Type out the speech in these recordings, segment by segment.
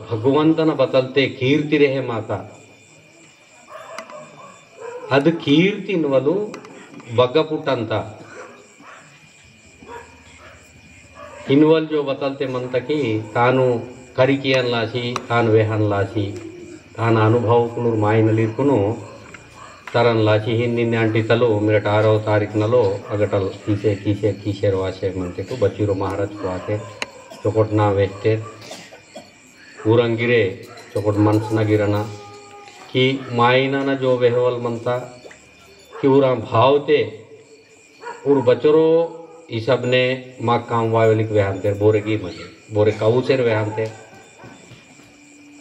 ಭಗವಂತನ ಬತಲ್ತೆ ಕೀರ್ತಿ ರೇಹೆ ಮಾತಾ ಅದು ಕೀರ್ತಿನ್ವಲು ಬಗ್ಗಪುಟ್ಟಂತ इनवल जो बतलते मनता की तानु करिकियन लासी तानु वेहन लासी तान अनुभव कुनु मायनली कुनु तरन लासी हिंदी अंटी तलो मेरट 6వ तारीखनलो अगटल कीसेर वासे मनते को बच्चीरो महाराज को आते चोकोट ना वेस्टे ऊरंगिरे चोकोट मनस ना गिरना कि मायना ना जो वेहवल मनता कि उरा भावते उर बचरो ई सब ने माग काम वायलिक व्याहंते बोरे की मजे बोरे काऊचेर व्याहंते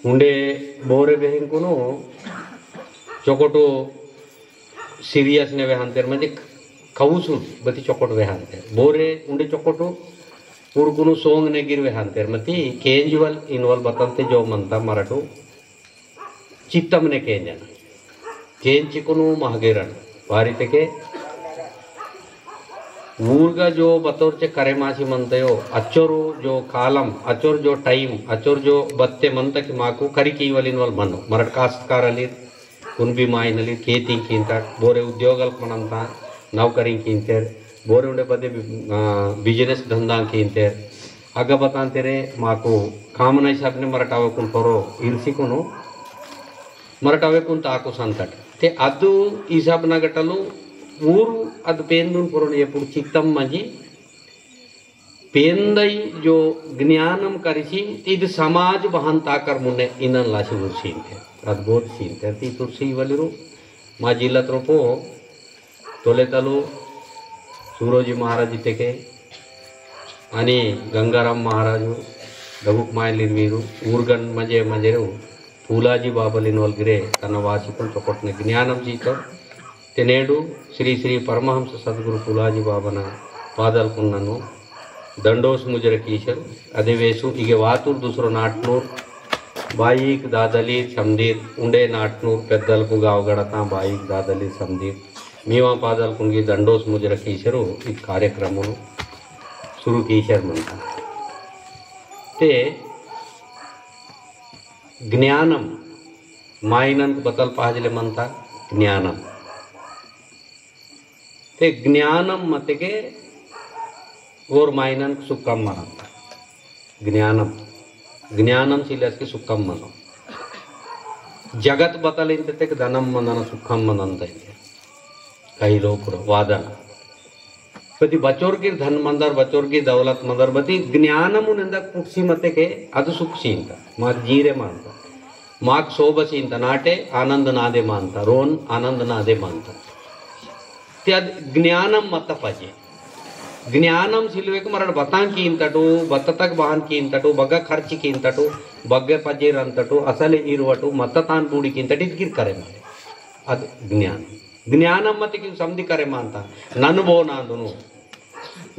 उंडे बोरे बेहिन कुनो चोकोटो सीरियस ने व्याहंते म्हणजे काऊसु बती चोकोट व्याहंते बोरे उंडे चोकोटो उरकुनु सोंग ने गिर व्याहंते मती केंजुअल इनवल बतलते जो मनता मराठो चित्तम ने केंजन केंचिकुनु महगेरन वारिते के ऊर्गा जो बतौरचे करेमासी मनते हो अच्चोरू जो कालम अच्चोर जो टाइम अच्चोर जो बत्ते मनता कि माकू करी कीवलिन वल मनो मरट कास्तकारली कुणबी मायनली खेती कींता बोरे उद्योगल मनंता नौकरी कींतेर बोरे उंडे बदे बिजनेस धंधा कींतेर अग बतांते रे माकू कामना हिसाब ने मरटावे कुन परो इर्सी कुनो मरटावे कुन ताकू संतट ते अदु हिसाब नगटलू ऊरू अद पेंदुन पुरण एपुड़ चित्तम मजी पेंदई जो ज्ञानम करिसी इद समाज बहन ताकर मुन्ने इनन लासी ऊर सीनते अद्भुत सीनते ती तुरसी वलिरू मा जिल्लत रोपो तोले तलो सूरोजी महाराज तेके आणि गंगाराम महाराजु दबुक मायलिरवीरू ऊर्गन मजे मजेरू फूलाजी बाबलिन वलगिरे तन वासिकन चोकोटने ज्ञानम जीतो तेनेडु श्री श्री परमहंस सद्गुरु फूलाजी बाबन पादल कुन्ननु ದಂಡೋಸ್ ಮುಜರ ಕೀಶರು ಅದೇ ವೇಸು ಈಗ ವಾತೂರ್ ದುಸರೋ ನಾಟ್ನೂರ್ ಬಾಯಿಕ್ ದಾದಲಿ ಸಮದೀರ್ ಉಂಡೆ ನಾಟ್ನೂರ್ ಪೆದ್ದಲ್ಕು ಗಾವಗಡತ ಬಾಯಿಕ್ ದಾದಲಿ ಸಮದೀರ್ మీవా పాదల్కుంగి దండోస్ ముజర కీశరు ఈ కార్యక్రమను शुरू कीशर म्हणता ते ज्ञानम मायनन बदल पाहजले म्हणता ज्ञानम ते ज्ञानम मते के और मायनन सुखम म्हणता ज्ञानम ज्ञानम सिलस के सुखम मनो जगत बतल इंते के धनम मनन सुखम मनंत काही लोग वादन पति बचोर की धन मंदर बचोर की दौलत मंदर बती ज्ञानमुनिंद पुक्षी मते के ಅದು ಸುಖಸೀಂತ ಮಾಗ್ ಜೀರೆ ಮಾಂತ ಮಾಗ್ ಸೋಬಸೀಂತ ನಾಟೆ ಆನಂದ ನಾದೆ ಮಾಂತ ರೋನ್ ಆನಂದ ನಾದೆ ಮಾಂತ त्याद ज्ञानम मत पाजे ज्ञानम सिलवेक मरड बतां की इंतटू बततक बहान की इंतटू बग्गा खर्च की इंतटू बग्गे पजेर अंतटू असले इरवटू मततान बूडी की इंतटी गिर करे मारे अद ज्ञान ज्ञानम मत की समझी करे मानता नन ಬೋನಾಂದುನು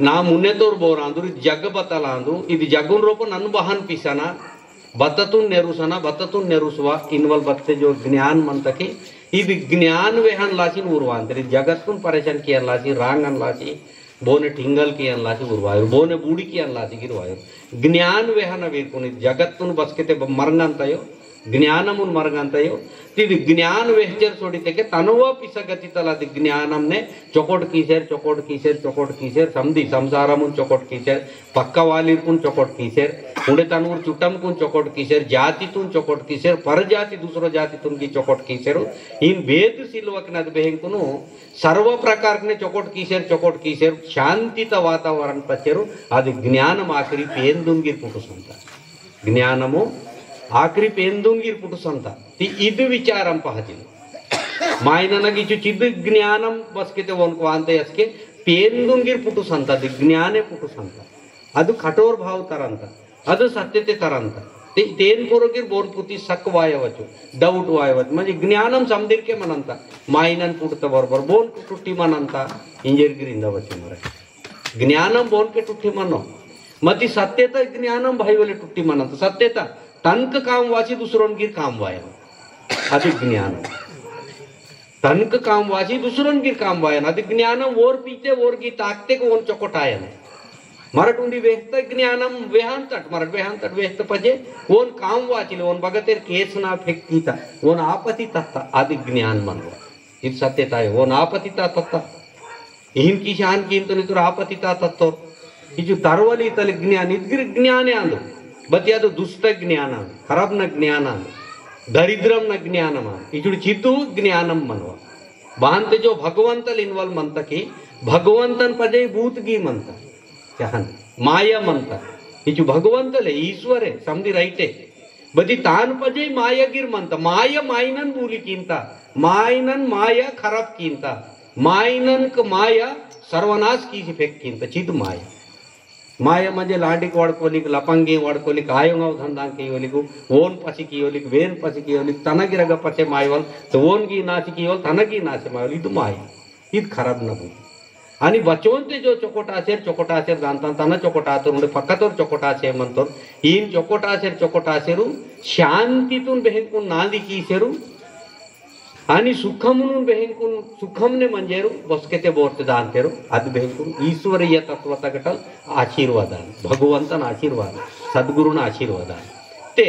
ನಾ ಮುನ್ನೆದೋರ್ ಬೋರಾಂದ್ರು ಜಗ ಬತಲಾಂದ್ರು ಇದು ಜಗುನ್ ರೂಪ ನನ್ ಬಹನ್ ಪಿಸನ ಬತ್ತತುನ್ ನೆರುಸುವ ಇನ್ವಲ್ ಬತ್ತೆ जो ज्ञान म्हणता ಇದು ज्ञान वेहन लासिन उर्वांतरी जगतुन परेशान कियन लासी रांगन लासी बोने ठिंगल कियन लासी उर्वायर बोने बूडी कियन लासी गिरवायर ज्ञान वेहन वेकुनी जगतुन बसकेते मरंगंतयो ज्ञानमुन मरंगंतयो ती ज्ञान वेहचर सोडीते के तनव पिसगति तला ज्ञानमने चोकोट कीसेर समधी संसारमुन चोकोट कीसेर पक्का वालीरकुन चोकोट कीसेर उंडे तनूर चुट्टमकुन चोकोट कीसेर जातितुन चोकोट कीसेर परजाति दूसरो जातितुन की चोकोट कीसेर इन भेद सिलवकनद बेहंकुनु सर्व प्रकारने चोकोट कीसेर शांतित वातावरण पचेरु आदि ज्ञानम आखरी पेंदुंगिर पुटु संत ज्ञानमु आखरी पेंदुंगिर पुटु संत ती इद विचारम पाहतील मायननगी चिद ज्ञानम बसकेते वनको अंते असके पेंदुंगिर पुटु संत दी ज्ञाने पुटु संत ಅದು ಕಠೋರ ಭಾವ ತರಂತ ಅದು ಸತ್ಯತೆ ತರಂತ तेन पोरगिर बोन पुती सक वायवचु डाउट वायवच म्हणजे ज्ञानम समदिरके मनंता मायनन पुटत बरोबर बोन टुट्टी मनंता इंजरगिरिंद वचु मरे ज्ञानम बोन के टुट्टी मनो मती सत्यता ज्ञानम भाईवले टुट्टी मनंत सत्यता तनक काम वाची दुसरोंगिर काम वाय అది జ్ఞానం तनक काम वाची दुसरोंगिर काम वाय అది జ్ఞानम ओर पीते ओर की ताकते को ओन चकोटायन मराठ उंदी वेहत ज्ञानम वेहांतट मराठ वेहांतट वेहत पजे ओन काम वाचिले ओन बगतेर केसना फेक्कीता ओन आपती तत्ता आदि ज्ञान मनवा ಇದು ಸತ್ಯತಾಯ ಓನ್ ಆಪತಿತ ತತ್ತ ಇನ್ ಕಿ ಶಾನ್ ಕಿ ಇಂತ ನಿತುರ ಆಪತಿತ ತತ್ತೋ ಇದು ತರವಲಿ ತಲೆ ಜ್ಞಾನ ಇದ್ಗಿರ ಜ್ಞಾನ ಅಂದು ಬತಿ ಅದು ದುಷ್ಟ ಜ್ಞಾನ ಖರಾಬ್ನ ಜ್ಞಾನ ದರಿದ್ರಮ್ನ ಜ್ಞಾನ ಇಜುಡು ಚಿತ್ತು ಜ್ಞಾನಂ ಮನವ ಬಾಂತೆ ಜೋ ಭಗವಂತಲ್ ಇನ್ವಾಲ್ವ್ ಮಂತಕಿ ಭಗವಂತನ್ ಪದೇ ಭೂತಗಿ ಮಂತ ಚಹನ್ ಮಾಯ ಮಂತ ಇಜು ಭಗವಂತಲೆ ಈಶ್ವರೇ ಸಮದಿ ರೈಟೆ बदी तान पजे मायागिर म्हणता माय मायनन बोली कीनता मायनन माया खराब कीनता मायनन क माया सर्वनाश की फेक कीनता चिद माया माया म्हणजे लांडी वाडकोलिक लपंगी वाडकोलिक आयोंगाव धंदा केयोलिक ओन पसी केयोलिक वेन पसी केयोलिक तनगिरग पचे मायवल तो ओन की नाच केयोल तनगी नाच मायवल इद माया इद खराब न बोली आणि बचवंते जो चोकोटासेर जाणता ताना चोकोटातर म्हणजे फकतोर चोकोटासे म्हणतो इन चोकोटासेरू शांतीतून बेहंकून नांदी कीसेरू आणि सुखमनून बेहंकून सुखमने मंजेरू बसकेते बोरते दानतेरू आदि बेहंकून ईश्वरीय तत्वता गटल आशीर्वादान भगवंतन आशीर्वाद सद्गुरुन आशीर्वादान ते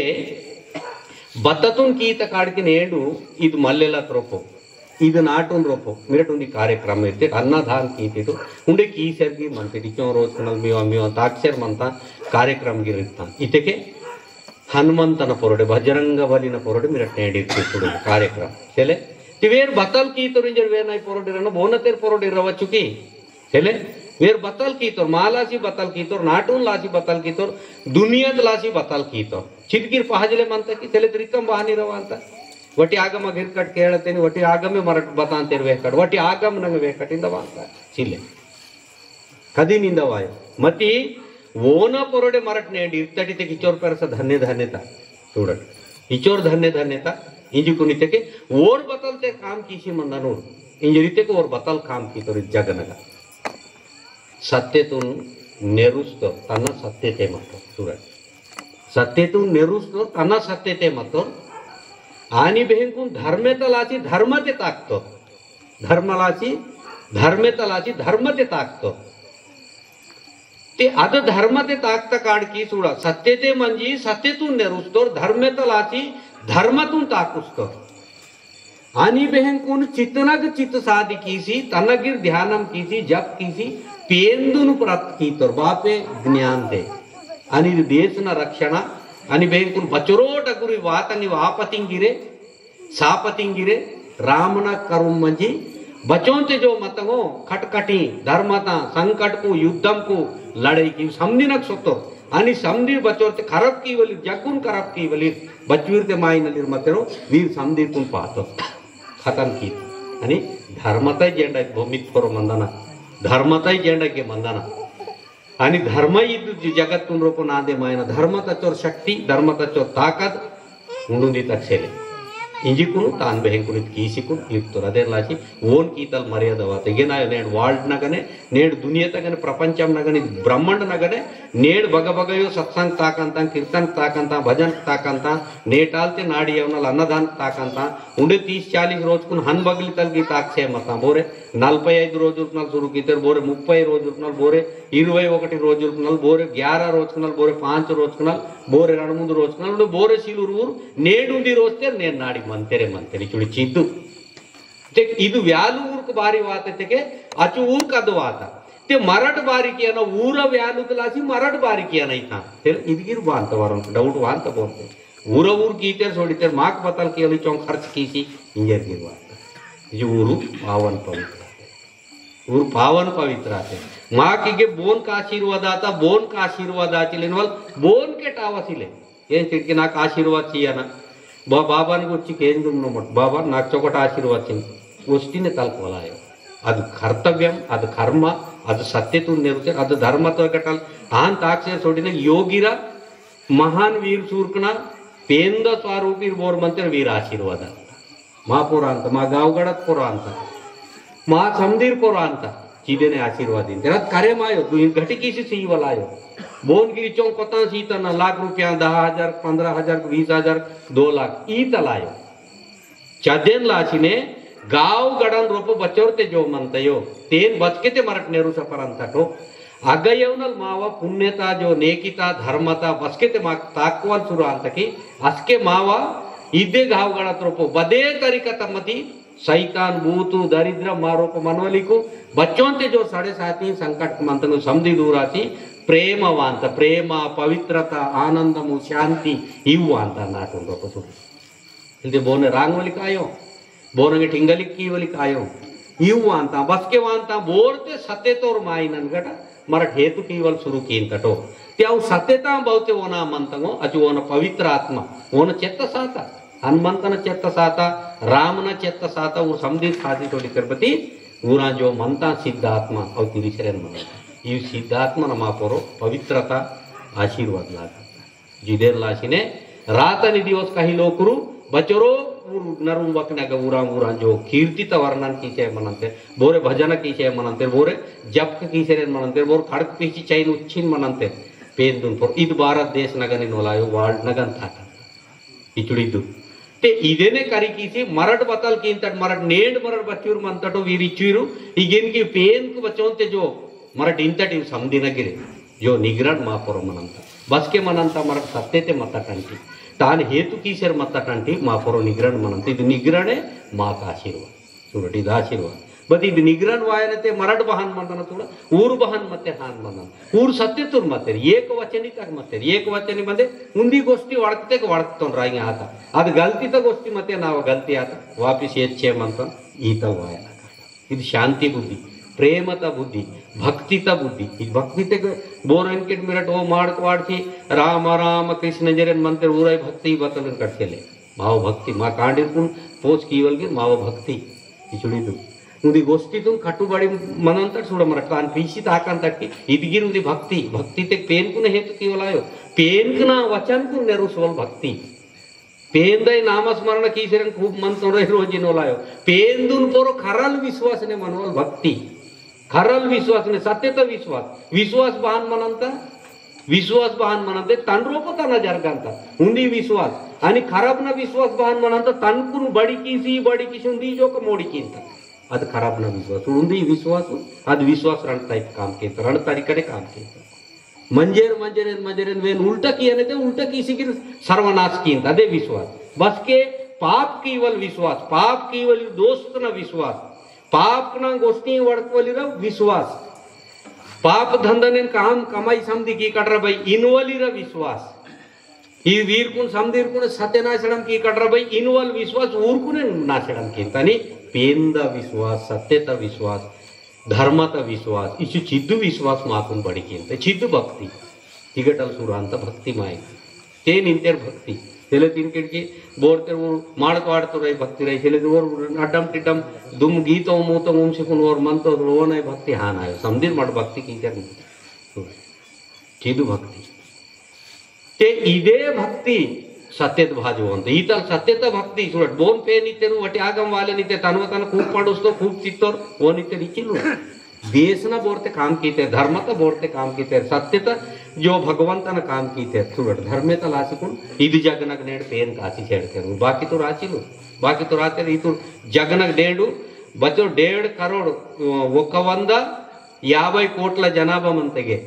बततून कीत काडकी नेडू इद मल्लेला त्रोपो ಇದು ನಾಟುನ್ ರೋಪೋ ಮಿರಟ್ ಒಂದು ಕಾರ್ಯಕ್ರಮ ಇರ್ತೆ ಅನ್ನದಾನ ಕೀತಿತು ಉಂಡೆ ಕೀಸರ್ಗಿ ಮಂತೆ ಡಿಕ್ಯೋ ರೋಜ್ ಕನಲ್ ಮೇವ ತಾಕ್ಷರ್ ಮಂತ ಕಾರ್ಯಕ್ರಮ ಗಿರಿರ್ತಾನ ಇತಕ್ಕೆ ಹನುಮಂತನ ಪೊರಡೆ ಬಜರಂಗ ಬಲಿನ ಪೊರಡೆ ಮಿರಟ್ ನೇಡಿರ್ತಿತ್ತು ಕಾರ್ಯಕ್ರಮ ಚೆಲೆ ತಿವೇರ್ ಬತಲ್ ಕೀತರು ಇಂಜರ್ ವೇನೈ ಪೊರಡಿರನ ಬೋನತೆರ್ ಪೊರಡಿರವಚ್ಚು ಕಿ ಚೆಲೆ ವೇರ್ ಬತಲ್ ಕೀತರು ಮಾಲಾಸಿ ಬತಲ್ ಕೀತರು ನಾಟುನ್ ಲಾಸಿ ಬತಲ್ ಕೀತರು ದುನಿಯಾದ ಲಾಸಿ ಬತಲ್ ಕೀತರು ಚಿಟ್ಕಿರ್ ಪಹಜಲೆ ಮಂತ ಕಿ ಚೆಲೆ ತ್ರಿಕಂ ಬಹಾನಿರವ ಅಂತ वटी आगम गिरकट केळते वटी आगमे मराठ बतांतेर वेकट वटी आगम नंग वेकटिंद वांत चिल्ले कदी निंद वाय मती ओन पोरडे मराठ नेडी इत्तटी ते किचोर परस धन्य धन्यता चूडट किचोर धन्य धन्यता इंजि कुनितके ओर बतलते काम कीसी मंदा नोड इंजरिते को ओर बतल काम की तोर जगनगा सत्यतून नेरुस्तो तन्न सत्यते मतो चूडट सत्यतून नेरुस्तो तन्न सत्यते मतो आणि बेहंकून धर्मेतलाची धर्मते ताकतो धर्मलाची धर्मेतलाची धर्मते ताकतो ते आद धर्मते ताकता काडकी सुडा सत्यते म्हणजे सत्यतून नेरुस्तोर धर्मेतलाची धर्मातून ताकुस्तोर आणि बेहंकून चितनग चित साधी कीसी तनगिर ध्यानम कीसी जप कीसी पेंदुन प्राप्त कीतोर बापे ज्ञान दे आणि देशना रक्षणा आणि बेंकुन बचरोट गुरी वातनी वापतिंगिरे सापतिंगिरे रामना करुम मंजी बचोंते जो मतंगो खटखटी धर्मता संकट को युद्धम को लड़ाई की समदिनक सोतो आणि समदी बचोरते खराब की वली जगुन खराब की वली बचवीरते मायनलिर मतरो वीर समदी कुन पाहतो खतम की आणि धर्मता जेंडा भूमित करो मंदना धर्मता जेंडा के मंदना आणि धर्म इद जगतून रोप नादे मायना धर्म तचोर शक्ती धर्म तचोर ताकद उंडुंदी तक्षेले इंजिकुनु तान बेहंकुनि कीसिकुन युक्तो अदेलाची ओन कीतल मर्यादवा तेगेना नेड वर्ल्ड नगने नेड दुनिया तगने प्रपंचम नगने ब्रह्मांड नगने नेड बगबगयो सत्संग ताकंता कीर्तन ताकंता भजन ताकंता नेटालते नाडी यवनल अन्नदान ताकंता उंडे 30-40 రోజుకుन हन बगली तलगी ताक्षे मता बोरे 45 రోజుకుनल शुरू कीतर बोरे 30 రోజుకుनल बोरे 21 రోజుకుनल बोरे 11 రోజుకుनल बोरे 5 రోజుకుनल बोरे 2-3 రోజుకుनल बोरे सीलूरू नेडुंदी रोजते ने नाडी मंतेरे मंतेरे चुड़ी चिद्दु ते इदु व्यालु ऊर्क बारी वाते अचु ऊर्क अद वाता ते मराठ बारी किया ऊर व्यालु तलासी मराठ बारी किया नहीं था तेरे इदगिर वांत वरण डाउट वांत बोलते ऊर कीते सोडीते माक बतल की चौं खर्च कीसी इंजर गिर वाता ये ऊरु पावन पवित्र ऊर पावन पवित्र आते माँ की बोन का आशीर्वाद आता बोन का आशीर्वाद आची लेनवल बोन के टावसिले ये चिटकी नाक आशीर्वाद चिया ना बाबा వచ్చి కేంద్రం బాబా నాకు చొకట ఆశీర్వాదం వస్తినే తల్కోలాయో అది కర్తవ్యం అది కర్మ అది సత్యతూన్ నెరుతే అది ధర్మతో కటల్ ఆన్ తాక్షే సోడిన యోగిరా మహాన్ వీర్ సూర్కన పేంద స్వరూపీర్ బోర్ మంత్ర వీర ఆశీర్వాద మా పురాంత మా गावगडात पुरांत మా समदीर पुरांत चीदेने आशीर्वाद दिन तेरा करे मायो तू घटी किसी सीवलायो बोनगिरी चौक कोता सीतना लाख रुपया 10,000 15,000 20,000 2 लाख ई तलायो चदेन लाचिने गाव गडन रोप बचोरते जो म्हणतयो तेन बचके ते मराठ नेहरू सपरांताटो अगयवनल मावा पुण्यता जो नेकिता धर्मता बसके ते ताकवान सुरू अंत की अस्के मावा इदे घावगड़ा त्रोपो बदे तरीका तम्मती सैतान भूतु दरिद्र मारोप मनवलिकु बच्चों ते जो 7.5 संकट मंतनु समझी दूराची प्रेमवांत प्रेम पवित्रता आनंदमु शांति इव अंत नाटुन रोप सुरू इल्दे बोने रांगवली कायो बोनगे ठिंगली कीवली कायो इव अंत बसके वांत बोरते सत्तेतोर माइनन गट मराठ हेतु कीवल सुरू कीन तटो त्याव सत्यता बहुते ओना मंतंगो अचु ओना पवित्र आत्मा ओना चेत्त साता हनुमंतन चेत्त साता रामन चेत्त साता वो समझी खाती थोड़ी करपति ऊरा जो मंता सिद्धात्मा और तिरिसरेन मन ये सिद्धात्मा नमा पोरो पवित्रता आशीर्वाद लागा जिदेर लाशिने रातनि दिवस काही लोकरू बचरो नरू वकनग ऊरा ऊरा जो कीर्तित वर्णन कीचे मनंते बोरे भजन कीचे मनंते बोरे जप कीचे मनंते बोर खड़क पीची चैन उच्छिन मनंते पेंदुन पोर इद भारत देश नगनि नोलायो वर्ल्ड नगन थाटा इचुड़िदु ते इदेने करी कीसी मरट बतल कींतट मरट नेंड मरट बच्चूर मंतटो वीरिचूरू इगिन की पेन को बच्चोंते जो मरट इंतट इव समदिनगिरे जो निग्रहण मापुर मनंता बस के मनंता मरट सत्तेते मतटंटी तान हेतु कीसर मतटंटी मापुर निग्रहण मनंता इद निग्रहणे माक आशीर्वाद चूडट इद आशीर्वाद बट इद निग्रहण वायनते मरट बहन मनन तुड ऊर बहन मते हान मनन ऊर सत्यतुर मते एक वचनी तक मते एक वचनी मते उंदी गोष्टी वडकते वडकतोन रांगे आता अद गलती त गोष्टी मते नाव गलती आता वापिस येच्छे मंतन ईत वायन इद शांति बुद्धि प्रेमत बुद्धि भक्तित बुद्धि इद भक्तिते बोरन किट मिनट ओ माडक वाडथी राम राम कृष्ण जरन मंत्र ऊरय भक्ति बतलन कटसेले माव भक्ति मा कांडिरपुन पोच कीवल के माव भक्ति इचुडीदु उदी गोष्टीतून कटुबाडी मनंतर सोड मरट तान पीसित हाकन तक्की इदगिर उदी भक्ति भक्ति ते पेन कुने हेतु कीवलायो पेन कुना वचन कुन नेरुसवल भक्ति पेन दय नामस्मरण कीसरन खूब मन तोरे रोजी नोलायो पेन दुन पोरो खरल विश्वास ने मनवल भक्ति खरल विश्वास ने सत्यता विश्वास विश्वास बहान मनंते तन रोपता न जरगंता उंदी विश्वास आणि खराब न विश्वास बहान मनंता तन कुन बड़ी कीसी उंदी जो का मोड़ी कींता अद खराब न विश्वास उंदी विश्वास अद विश्वास रण टाइप काम के रण तरीके काम के मंजेर वेन उल्टा किया ने ते उल्टा किसी की सर्वनाश की अदे विश्वास बस के पाप कीवल विश्वास पाप कीवल दोस्त न विश्वास पाप न गोष्टी वडकवलिर विश्वास पाप धंधने काम कमाई समधी की कटरा भाई इनवलिर विश्वास ಈ ವೀರ್ಕುನ್ ಸಮದೀರ್ಕುನ್ ಸತ್ಯನಾಶಡಂ की कटरा भाई इनवल विश्वास ऊरकुने नाशडम की तनी पेंद विश्वास सत्यता विश्वास धर्मता विश्वास इचु चिद्दु विश्वास माकून बड़ी की चिद्दु भक्ति तिगटल सुरांत भक्ति माय ते निंतेर भक्ति तेले तीन किडकी बोरते वो माडक वाडतो रही भक्ति रही तेले वो अडम टिटम दुम गीतो मोतो मुंशिकुन और मंतो वो नहीं भक्ति हान आयो समदीर मड भक्ति की कर चिद्दु भक्ति ते इदे भक्ति सत्यत भाजवंत इतर सत्यत भक्ति सुरट बोन पे नितेरु वटे आगम वाले निते तनवतन खूब पडोस्तो खूब चित्तोर वो निते रिचिलु देशना बोरते काम कीते धर्मता बोरते काम कीते सत्यता जो भगवंतन काम कीते सुरट धर्मेत लासिकुन इद जगनक नेड पेन कासी छेडते बाकी तो राचिलु बाकी तो राते इतु जगनक डेडु बचो 1.5 करोड़ 150 కోట్ల జనాభా మంతగే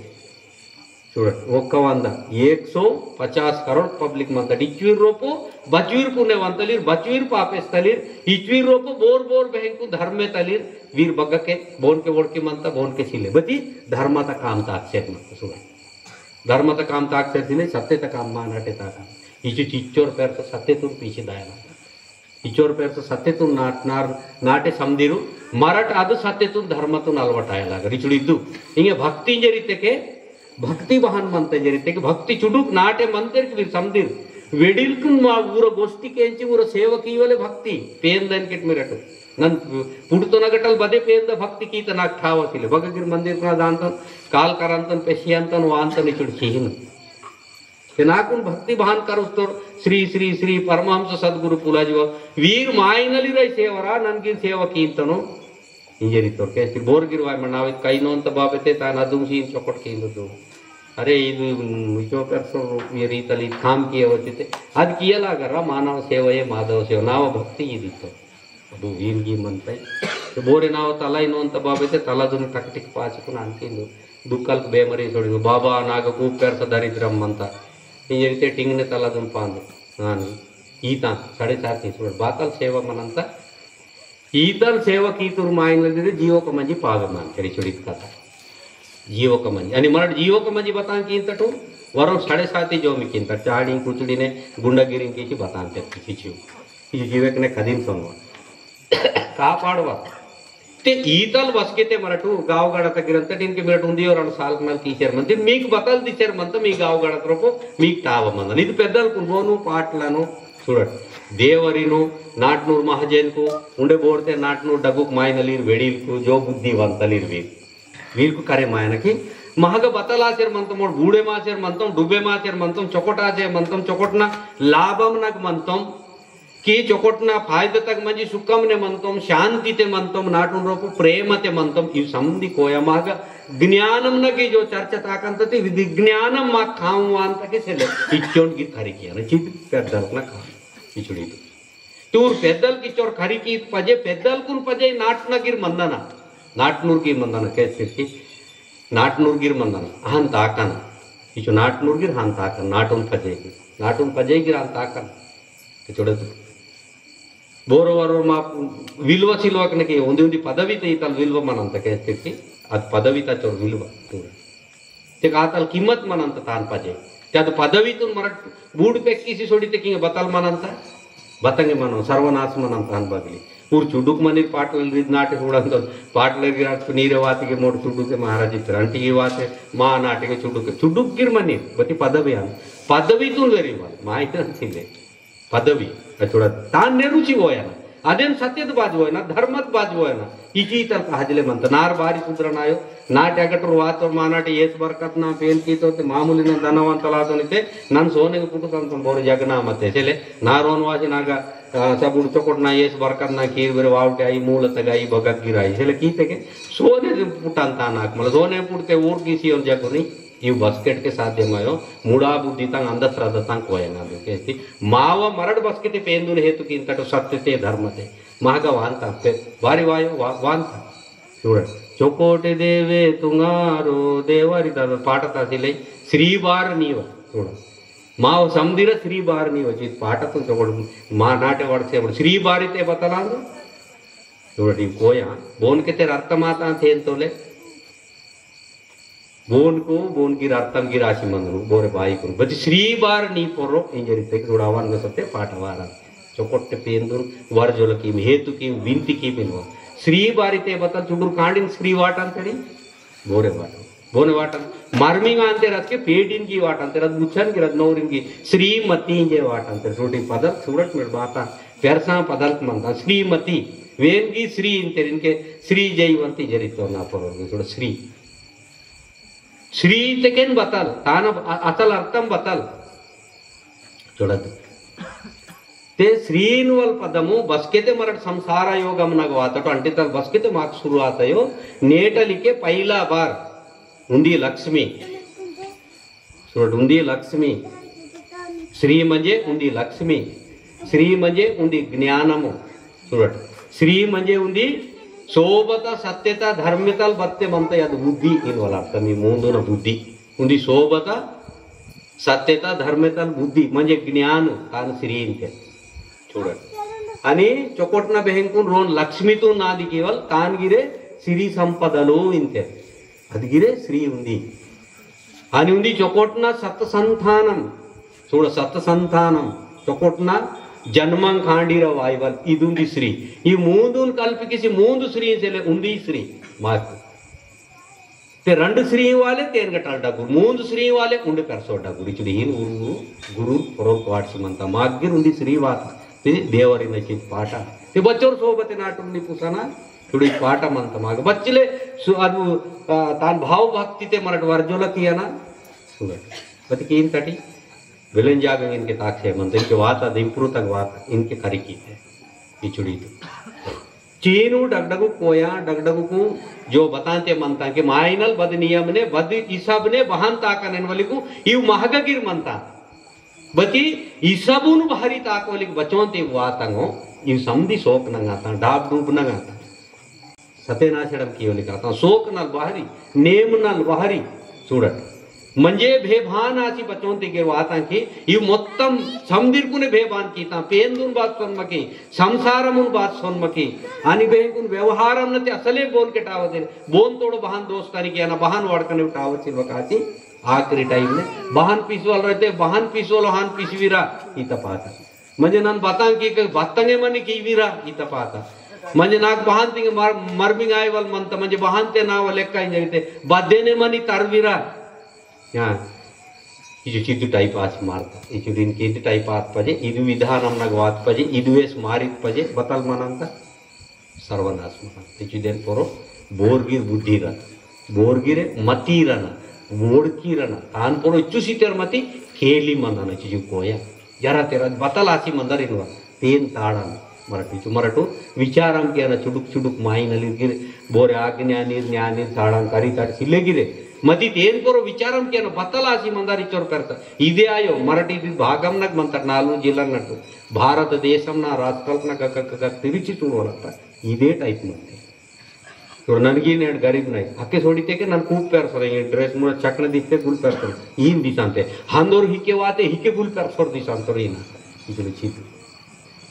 చూడండి 150 करोड़ पब्लिक मंत इच्वीर रोपो बचवीर पुणे वंतलीर बचवीर पापेस तलीर इच्वीर रोपो बोर बोर बहंकु धर्मे तलीर वीर बग्ग के बोन के वोड़की मंत बोन के छिले बती धर्मता काम ताक्षेत मत सुगा धर्मता काम ताक्षेत दिने सत्यता काम मानाटे ताका इचु चिच्चोर पैर तो सत्यतुन पीछे दायला इचोर पैर तो सत्यतुन नाटे समदिरु मराठ ಅದು ಸತ್ಯತುನ್ ಧರ್ಮತುನ್ ಅಲವಟಾಯಲಾಗ ರಿಚುಡಿದ್ದು ಹಿಂಗೆ ಭಕ್ತಿ ಜರಿತೆಕೆ भक्ति बहान मनते जरिते कि भक्ति चुडुक नाटे मंदिर की समदिर वेडिलकुन मा ऊर गोष्टी केंची ऊर सेवकी वाले भक्ति पेंदन किट मिरट नन पुडतो नगटल बदे पेंद भक्ति की तना ठावसिले बगगिर मंदिर ना दांतन काल करांतन पेशियांतन वांतन इचुड खिहिन तेनाकुन भक्ति बहान करुस्तोर श्री श्री श्री परमहंस सद्गुरु पुलाजीव वीर मायनली रही सेवरा ननगिर सेवकी इंतनो इंजरितोर कैसे बोरगिरवाय मनावे कईनो ಅಂತ ಬಾಬೆತೆ ತಾನ ಅದುಂಸಿ ಚೊಕಟ್ ಕೇಂದ್ರದು अरे जो करसो ये रीतली थाम किए होते अद कियलागर मानव सेवये माधव सेव नाव भक्ति इदितो ಅದು ವೀರ್ಗಿ ಮಂತೈ ಬೋರೆ ನಾವು ತಲ ಇನ್ನು ಅಂತ ಬಾಬೆತೆ ತಲದನ್ನು ಟಕ್ ಟಿಕ್ ಪಾಚಕು ಅನ್ಕಿಂದು दुःखल बेमरी सोडी बाबा नाग खूप पेरसा दारिद्र्यम म्हणता ही रीते टिंगने तला अजून पाहतो ನಾನು ಈತ 7.5 सोड बातल सेवा म्हणता ಈತल सेवा की तुर मायनले जीवक म्हणजे पागमान करी चुडीत कथा जीवक म्हणजे आणि मराठी जीवक म्हणजे बतान की इंतटू वरों 7.5 जो मी किंता चाडी कुचडी ने गुंडागिरी की बतान ते की जीवक ने कदीम सोनवा का पाडवा ते ಈತल बसके ते मराठू गावगाडात गिरंत टिनके मिरट उंदियोर अनु साल मल टीचर म्हणते मीक बतल टीचर म्हणता मी गावगाडात रोपो मीक ताव म्हणन ಇದು పెద్దल कुंबोनु पाटलानु చూడండి దేవరిను నాట్నూరు మహాజన్కు ఉండే బోడితే నాట్నూరు డగ్గుకు మాయనలీరు వెడీలకు జో బుద్ధివంతలీరు వీరికి కరే మాయనకి మహగ బతలాచర్ మంతం బూడే మాచర్ మంతం డుబ్బే మాచర్ మంతం చొకొటాచే మంతం చొకొట్న లాభం నాకు మంతం की चोकोटना फायदा तक म्हणजे सुखमने म्हणतो शांती ते म्हणतो नाटून रोप प्रेम ते म्हणतो इव समधी कोया माग ज्ञानम न की जो चर्चा ताकंत ते विज्ञानम मा खाऊवान तक सेले इच्चोन की खरी की आणि चित पेद्दल ना खा इचुडी तूर पेद्दल की चोर खरी की पजे पेद्दल कुन पजे नाटनगिर मंदना नाटनूर की मंदना कैसे की नाटनूर गिर मंदना हान ताकन इचो नाटनूर गिर हान ताकन नाटून पजे गिर हान ताकन चोडत ಬೋರೋವರು ಮಾ ವಿಲ್ವ ಸಿಲ್ವಕನಕ್ಕೆ ಒಂದಿ ಪದವಿತ ಈತಲ್ ವಿಲ್ವ ಮನಂತ ಕೇಳ್ತಿರ್ತಿ ಅದು ಪದವಿತ ಚೋರ್ ವಿಲ್ವ ते आताल किंमत म्हणंत तान पाहिजे त्यात पदवीतून मराठ बूड पेक्कीसी सोडिते की बताल म्हणंत बतंगे म्हणून सर्वनाश म्हणंत अन बगली पूर चुडुक मनीर पाटल नाटे उडंत पाटल गिराट ನೀರೆ ವಾತಿಗೆ ಮೋಡ್ ಚುಡುಕೆ ಮಹಾರಾಜ ಇತ್ರ ಅಂಟಿಗೆ ವಾತೆ ಮಾ ನಾಟಿಗೆ ಚುಡುಕ್ ಗಿರ್ ಮನಿ ಬತಿ ಪದವಿ ಅನ್ पदवीतून वेरी माहिती नसते पदवी थोडा तान नेरुची होय ना अदेन सत्यत बाजू होय ना धर्मत बाजू होय ना इची तर हाजले म्हणत नार बारी सुधरणायो नाट्यागटर वाचो मानाटे येस बरकत ना पेन कीतो ते मामूलीನ ಧನವಂತಲಾದನಿತೆ ನನ್ನ ಸೋನೆಗೆ ಪುಟಕಂತ ಬೋರ್ ಜಗನ ಮತ್ತೆ ಸೆಲೆ ನಾರೋನ್ ವಾಸಿನಾಗ सबुड चोकोट ना येस बरकत ना खीर बेर वावटे आई मूल तगाई भगत गिराई सೆಲೆ कीते सोने पुटांता नाक मला सोने पुटते ऊर किसी और जगुनी इव बस्केट के साध्य मायो मुड़ा बुद्धि तंग अंधश्रद्धा तंग कोयना केस्ती माव मरड बस्केते पेंदुन हेतु की इंतटो सत्यते धर्मते महागवांता पे बारी वायो वांता చూడండి चोकोटे देवे तुंगारो देवारी दादा पाठता सिले श्रीबार नीव చూడండి माव समदिर श्रीबार नीव चित पाठतून चोकोट मा नाटे वाडसे श्रीबारिते बतलांग చూడండి कोया बोन के तेर अर्थ माता थेंतोले बोन को बोन की अर्थम की राशि मंदनु बोरे बाई को बच श्री बार नी पोरो इंजरी ते जोड़ावन में सत्य पाठवारा चोकोट्टे पेंदुर वर्जोल की हेतु की विनती की बिनवा श्री बारिते बता चुडुर कांडिन श्री वाटन तरी बोरे वाटन बोने वाटन मार्मिंग अंते रत के पेडिन की वाटन तेरा बुचन की रत नौरिन की श्रीमती जे वाटन तेरा छोटी पदल सूरत में बाता पेरसा पदल मंदा श्रीमती वेन की श्री इनके श्री जयवंती जरितो ना पोरो थोड़ा श्री श्री तेकेन बतल तान असल अर्थम बतल చూడదు ते श्रीनुवल पदमु बसकेते मरड संसार योगम नगवातटो अंटे तल बसकेते माक सुरुवातयो नेटलिके पहिला बार उंदी लक्ष्मी చూడ उंदी लक्ष्मी श्री म्हणजे उंदी लक्ष्मी श्री म्हणजे उंदी ज्ञानमु చూడ श्री म्हणजे उंदी सोबत सत्यता धर्मितल बत्ते म्हणता याद बुद्धी इनवाला अर्थ मी मोंदोन बुद्धी उंदी सोबत सत्यता धर्मितल बुद्धी म्हणजे ज्ञान तान श्री इंते చూడండి आणि चोकोटना बेहंकून रोन लक्ष्मीतून नादी केवल तानगिरे श्री संपदलो इंते अदगिरे श्री उंदी आणि उंदी चोकोटना सत्संतानम చూడ सत्संतानम चोकोटना जन्मं खांडीर वायवल इदुंदी श्री ಈ ಮೂಂದುನ್ ಕಲ್ಪಿಸಿ ಮೂಂದು ಶ್ರೀ ಸೆಲೆ ಉಂದಿ ಶ್ರೀ ಮಾತು ते रंड श्री वाले तेन गटाल डगु मूंद श्री वाले उंडे करसो डगु इचुडी हिन गुरु परोक वाटसी म्हणता मागिर उंदी श्री वात ते देवरिनची पाठ ते बच्चोर सोबत नाटुंनी पुसना थोडी पाठ म्हणता माग बच्चले ಅದು तान भाव भक्ति ते मराठ वर्जोला कियाना बत की इनसाठी विलन जाग इनके ताक्षे म्हणते इनके वात इंप्रूतक वात इनके खरी की इचुडी चीनु डगडगु कोया डगडगु को जो बताते मनता कि माइनल बद नियम ने बद इसब ने बहन ताकन वाली को इव महगगिर मनता बती इसबुन भारी ताकवली बचोंते वातंगो इव समदी शोक नंगाता डाब डूब नंगाता सत्यनाशडम केवली करता शोक नल बाहरी नेम नल बाहरी చూడండి मंजे भेभान आची बचों तेगे वाता की यु मोत्तम समदीर्कुने भेभान कीता पेंदुन बात सोन्मकी संसारमुन बात सोन्मकी आणि बेंकुन व्यवहारम नते असले बोन के टावदे बोन तोड़ बहान दोस्तानी किया ना बहान वाड़कने टावची वकाची आखरी टाइम में बहान पिसवाल रहते बहान पिसवाल हान पिसवीरा इतपाता म्हणजे नन बतां की बत्तंगे मनी की वीरा इतपाता म्हणजे नाक बहान तिंग मर्मिंग आयवल मंत म्हणजे बहान ते नाव लेक्का इंजते बादेने मनी तरवीरा यहाँ ಇದು ಚಿದ್ದು ಟೈಪ್ ಆಚೆ ಮಾಡ್ತಾ ಇದು ದಿನಕ್ಕೆ ಇದು ಟೈಪ್ ಆತ್ ಪಜೆ ಇದು ವಿಧಾನಂನಾಗ ವಾತ್ ಪಜೆ ಇದುವೇ ಸ್ಮಾರಿತ್ ಪಜೆ ಬತಲ್ ಮನಂತ ಸರ್ವನಾಶ ಮನ ಇದೇನು ಪೋರೋ ಬೋರ್ಗಿರ್ ಬುದ್ಧಿರನ ಬೋರ್ಗಿರೆ ಮತೀರನ ಓಡ್ಕಿರನ ತಾನ್ ಪೋರೋ ಇಚ್ಚು ಸಿಟರ್ ಮತಿ ಕೇಲಿ ಮಂದನ ಚಿಜು ಕೋಯ जरा तेरा बतल आसी मंदर इनवा तेन ताड़ा मराठू विचारम के ना चुडुक चुडुक माई नली गिरे बोरे आज्ञानीर न्यानीर ताड़ा करी ताड़ सिले गिरे मती तेन करो विचारम के ना बतल आसी मंदर इचोर करता इदे आयो मराठी भागम नग मंतर नालू जिल्ला नट्टू भारत देशम ना राष्ट्रकल्पना का तिरुचि चूडोरता इदे टाइप मंते ನನಗೆ ನೆಡ್ ಗರೀಬ್ ನಾಯಿ ಅಕ್ಕೆ ಸೋಡಿತೇಕೆ ನಾನು ಕೂಪ್ ಪೇರ್ಸೋರ ಈ ಡ್ರೆಸ್ ಮುರ ಚಕ್ನ ದಿಕ್ತೆ ಗುಲ್ ಪೇರ್ಸೋರ ಈನ್ ದಿಸಂತೆ ಹಂದೋರ್ ಹಿಕ್ಕೆ ವಾತೆ ಹಿಕ್ಕೆ ಗುಲ್ ಪೇರ್ಸೋರ ದಿಸಂತೋರ ಈನ ಇದು ಚೀತು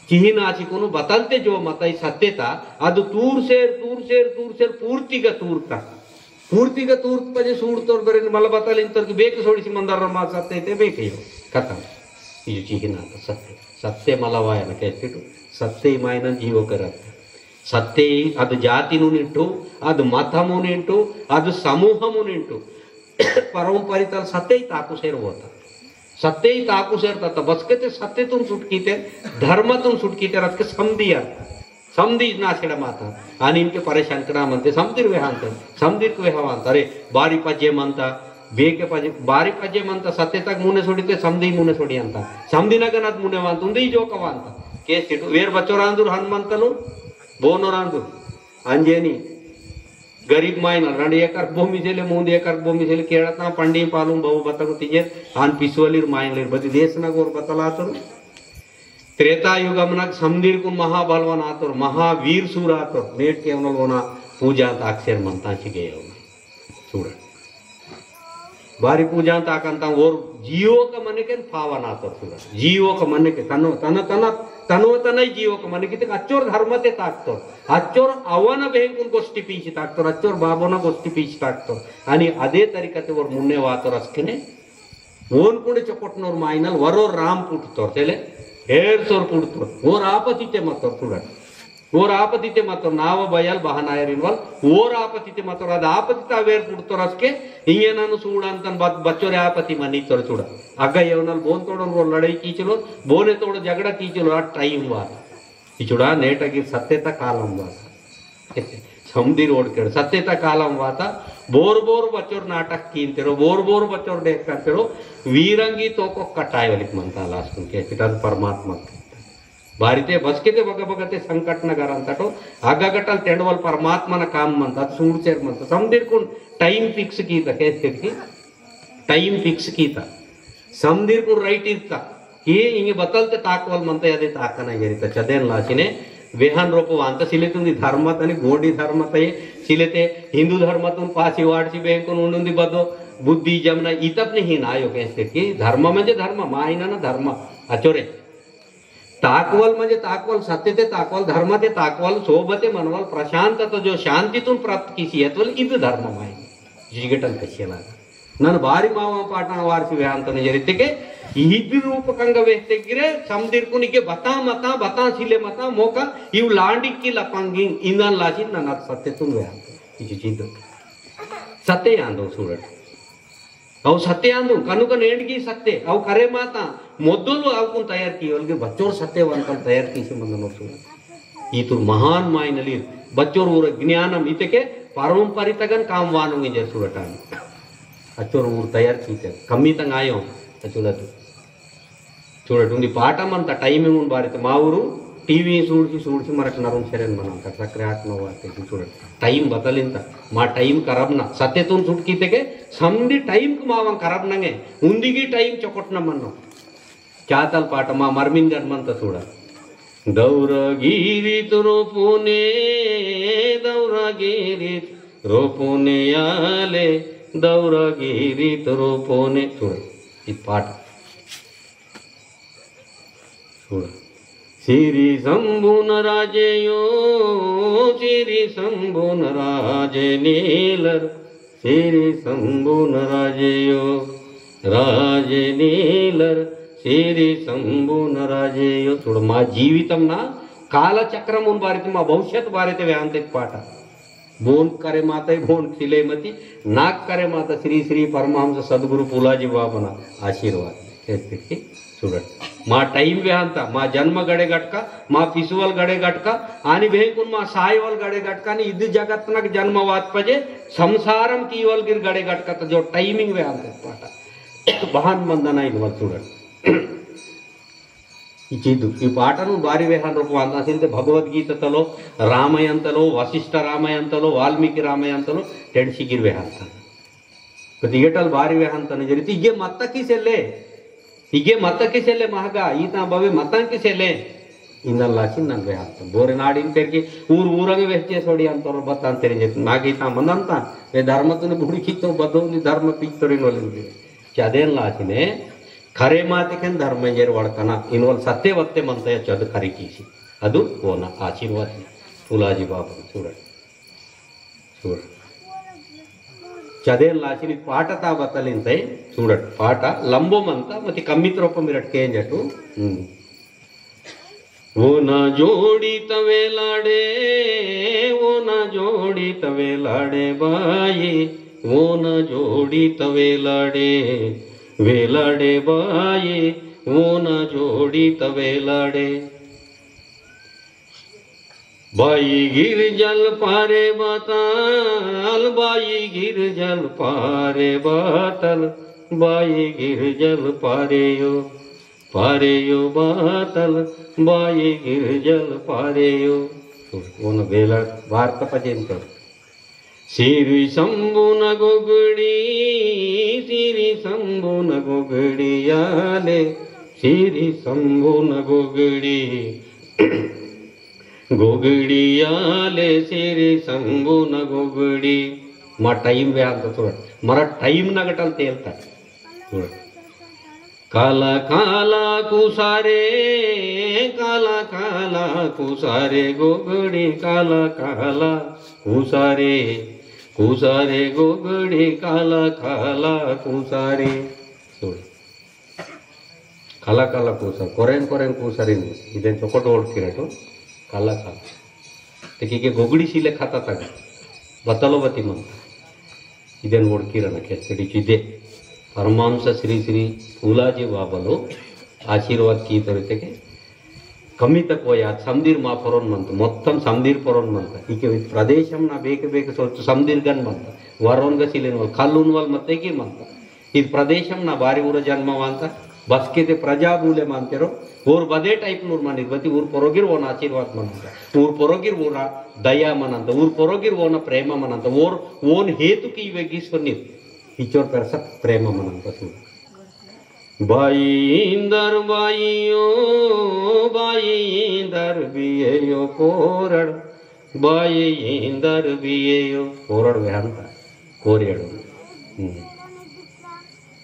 ಚಿಹಿನ ಆಚಿಕೋನು ಬತಂತೆ ಜೋ ಮತೈ ಸತ್ಯತಾ ಅದು ತೂರ್ ಸೇರ್ ಪೂರ್ತಿಗ ತೂರ್ತ ಪಜೆ ಸೂಡ್ತೋರ್ ಬರೆ ಮಲ ಬತಲ್ ಇಂತರ್ಗೆ ಬೇಕು ಸೋಡಿಸಿ ಮಂದರ ಮಾ ಸತ್ಯತೆ ಬೇಕಯ್ಯೋ ಕಥಾ ಇದು ಚಿಹಿನ ಅಂತ ಸತ್ಯ ಮಲವಾಯನ ಕೇಳ್ತಿಟ್ಟು ಸತ್ಯ ಮಾಯನ ಜೀವ ಕರತ್ತೆ सत्य अद जाति अद मतमुनिंटू अद समूहमुनिंटू परंपरित सत्य ताकुसेर होता सत्य ताकुसेर तथा बसके सत्य तुम सुटकीते धर्म तुम सुटकीते रथ के समधी नाशेड माता आणि इनके परेशान करा म्हणते समधीर वेहांत समधीर वेहावांत अरे बारी पजे म्हणता ಬೇಕೆ ಪಜೆ ಬಾರಿ ಪಜೆ ಮಂತ ಸತ್ಯತಾಗ ಮುನೆ ಸೋಡಿತೆ ಸಮದಿ ಮುನೆ ಸೋಡಿ ಅಂತ ಸಮದಿನಗನದ್ ಮುನೆ ವಾಂತ ಉಂದಿ ಜೋಕವ ಅಂತ ಕೇಸ್ ಇಟ್ಟು ವೇರ್ ಬಚ್ಚೋರಾಂದ್ರು ಹನುಮಂತನು बोनोरांदू अंजेनी गरीब मायन रंड एकर भूमि से मूंद एकर भूमि से केळतना पंडी पालू बहु बतक तिजे आन पिसवलीर मायनलीर बदी देशना गोर बतलातर त्रेता युगमनक समदीर कुन महाबलवान आतर महावीर सूर आतर नेट केवल होना पूजा अक्षर मनता चिगे चूड बारी पूजा ताकंता और जीवो का मन के फावन आतर चूड जीवो का मन के तनो तन तन तनवतनय जीव मन किती अच्छोर धर्मते ताकतो अच्छोर ಅವನ ಬೇಂಕುನ್ गोष्टी पीची ताकतो अच्छोर बाबोना गोष्टी पीची ताकतो आणि अदे तरीकतेवर मुन्ने वातर असकेने ओन कुंडे चकोटनोर मायनल वरोर राम पुटतोर तेले हेर सोर पुटतोर ओर आपतिते मतोर तुडा ओर आपतिते मतोर नाव बयल बहनायरिनवल ओर आपतिते मतोर अद आपतिता वेर पुटतोर असके हिंगे नानु सूडांतन बच्चोरे आपति मनी तोर तुडा अग्ग येवनल बोन तोडन वो लड़ाई कीचलो बोने तोड़ झगड़ा कीचलो आ टाइम वात इचुड़ा नेटगी सत्यता कालम वात समदी रोड के सत्यता कालम वाता बोर बोर बच्चोर नाटक कींतेरो बोर बच्चोर देख करतेरो वीरंगी तो को कटाय वलिक मनता लास्ट के पिता परमात्मा बारीते बसकेते बगबगते संकट नगर अंतटो आगगटल तेंडवल परमात्मನ काम मनता सूडचेर मनता समदीर कुन टाइम फिक्स कीता कैसे की टाइम फिक्स कीता समदीर को राइट इर्ता की इंगे बतलते ताकवल म्हणता यादे ताकना येरिता चदेन लाचिने वेहन रोप वांत सिलेतुंदी धर्मात आणि गोडी धर्मात सिलेते हिंदू धर्मातून पाची वाडची बेंकून उंडुंदी बदो बुद्धी जमना इतपने ही नायो कैसे की धर्म म्हणजे धर्म मायना ना धर्म अचोरे ताकवल म्हणजे ताकवल सत्य ते ताकवल धर्म ते ताकवल सोबते मनवल प्रशांतता जो शांतीतून प्राप्त कीसी यत्वल ಇದು धर्म माय जिगटल कशेला ನನ್ನ ಬಾರಿ ಮಾವ ಪಾಠ ವಾರ್ಸಿ ವ್ಯಾಂತನ ಜರಿತೆಗೆ ಇದು ರೂಪಕಂಗ ವ್ಯಕ್ತಿಗಿರೆ ಸಮದಿರ್ಕುನಿಗೆ ಬತಾ ಸಿಲೆ ಮತ ಮೋಕ ಇವು ಲಾಂಡಿಕ್ಕಿ ಲಪಂಗಿ ಇಂದನ್ ಲಾಚಿ ನನ್ನ ಸತ್ಯ ತುನ್ ವ್ಯಾಂತ ಇದು ಚಿಂತ ಸತ್ಯ ಆಂದೋ ಸೂರಟ್ ಅವು ಸತ್ಯ ಆಂದೋ ಕನುಕ ನೇಂಡ್ಗಿ ಸತ್ಯ ಅವು ಕರೆ ಮಾತಾ ಮೊದಲು ಅವಕುನ್ ತಯಾರ್ ಕಿ ಒಲ್ಗೆ ಬಚ್ಚೋರ್ ಸತ್ಯವಂತ ತಯಾರ್ ಕೀಸಿ ಮಂದನೋ ಸೂರಟ್ ಈ ತುರ್ ಮಹಾನ್ ಮಾಯಿನಲ್ಲಿ ಬಚ್ಚೋರ್ ಊರ ಜ್ಞಾನಂ ಇತಕೆ ಪಾರಂಪರಿಕಗನ್ ಕಾಮವಾನುಂಗೆ ಜೆ ಸೂರಟ್ अच्छोर ऊर तयार कीते कमी तंग आयो चूडत चूडट पाठम अंत टाइमिंग बारी मा ऊरू टीवी सूडसी मरक नरुन शरीर मनंत सक्रे हाकनो वाते चूडट टाइम बदलिंत मा टाइम करबना सत्यतून सुटकीते समदी टाइम मावं करबनंगे उंदिगी टाइम चकोटन मन्नो चातल पाठ मा मर्मिंगन मंत चूड दौरगिरीत रोपुने आले दौरगिरीत रोपुने చూడ ఈ పాట చూడ श्री शंभुन राजेयो श्री शंभुन राजे नीलर श्री शंभुन राजेयो राजे नीलर श्री शंभुन राजेयो చూడ మా జీవితం నా కాలచక్రమున్ బారితే మా భవిష్యత్ బారితే వేంతే పాట बोन करे माता बोन खिले मती नाक करे माता श्री श्री परमहंस सद्गुरु पुलाजी बाबा आशीर्वाद చూడండి మా టైం వేంత మా జన్మ గడే గట్క మా పిసువల్ గడే గట్క आणि भेकून मा सायवल गडे गटका आणि इद जगतनक जन्म वात पजे संसारम कीवल गिर गडे गटका तर जो टाइमिंग वे अंत पाटा बहान बंधन ಇದು చూడండి इचिदु ಈ ಪಾಠನು ಬಾರಿ ವೇಹನ್ ರೂಪ ಅಂತಾಸಿಂತೆ ಭಗವದ್ಗೀತತಲೋ ರಾಮಯಂತಲೋ ವಸಿಷ್ಠ ರಾಮಯಂತಲೋ ವಾಲ್ಮೀಕಿ ರಾಮಯಂತಲೋ ಟೆನ್ಸಿಗಿರ್ ವೇಹಂತ ಕತಿಗೆಟಲ್ ಬಾರಿ ವೇಹಂತನ ಜರಿತಿ ಇಗೆ ಮತ್ತಕ್ಕೆ ಸೆಲ್ಲೆ ಮಹಗ ಈತ ಬವೆ ಮತ್ತಂಕಿ ಸೆಲ್ಲೆ ಇನ್ನಲ್ಲಾಸಿ ನನ್ ವೇಹಂತ ಬೋರೆ ನಾಡಿನ ತೆರಿಗೆ ಊರಂಗ ವೆಚ್ಚೆ ಸೋಡಿ ಅಂತವ್ರು ಬತ್ತ ಅಂತೇಳಿ ನಾಗೀತ ಮಂದಂತ वे धर्मतुन बुडीकितो बदवनी धर्म पिक्तोरिनोलिंगे चदेनलासिने खरे मातिकन धर्म जेर वडकना इनवल सत्यवत्ते मंतय चद करिकीसी अदु ओना आशीर्वाद तुलाजी बाबू చూడండి చదేనలాసిని పాటతా బతలింతై చూడండి పాట లంబోమంత మతి కమ్మిత రూపం మిరట్ కేంజటు वो न जोड़ी तवे लाड़े बाई वो न जोड़ी तवे लाड़े बाई वो न जोड़ी तवे लाड़े बाई गिर जल पारे बातल बाई गिर जल पारे बातल बाई गिर जल पारे यो बातल बाई गिरजल पारेयो ओन बेला वार्ता पर्यंत श्री शंभुन गोगडी आले श्री शंभुन गोगडी आले श्री शंभुन गोगडी मा टाइम वे अंत चूड मरा टाइम नगटल तेलता चूड काला काला कुसारे गोगड़ी काला काला कुसारे गोगड़ी काला काला कुसारे काला काला कुसार कोरेन कुसारी इधर चोकट ओळखिरटो काला काला तेके गोगड़ी शिले खाता तग बतलोबती मन इधर ओळखिरन केसडीचिदे परमहंस श्री श्री फूलाजी बाबालो आशीर्वाद की तरीके कमी तक समदीर मा परोन मंत मोत्तम समदीर परोन मंत इके प्रदेशम ना बेक सोच समदीर गन मंत वरोन ग सिलेन वल कल्लून वल मत्ते की मंत इद प्रदेशम ना बारी ऊर जन्मवांत बसके ते प्रजा बूले मानतेरो ऊर बदे टाइप नूर मानित बती ऊर परोगिर वोन आशीर्वाद मनंत ऊर परोगिर वोन दया मनंत ऊर परोगिर वोन प्रेम मनंत ऊर वोन हेतु की वेगिस्वनी इचोर परस प्रेम मनंत बाई इंदर बियो कोरड़ बाई इंदर बियो कोरड़ वेहंत कोरेड़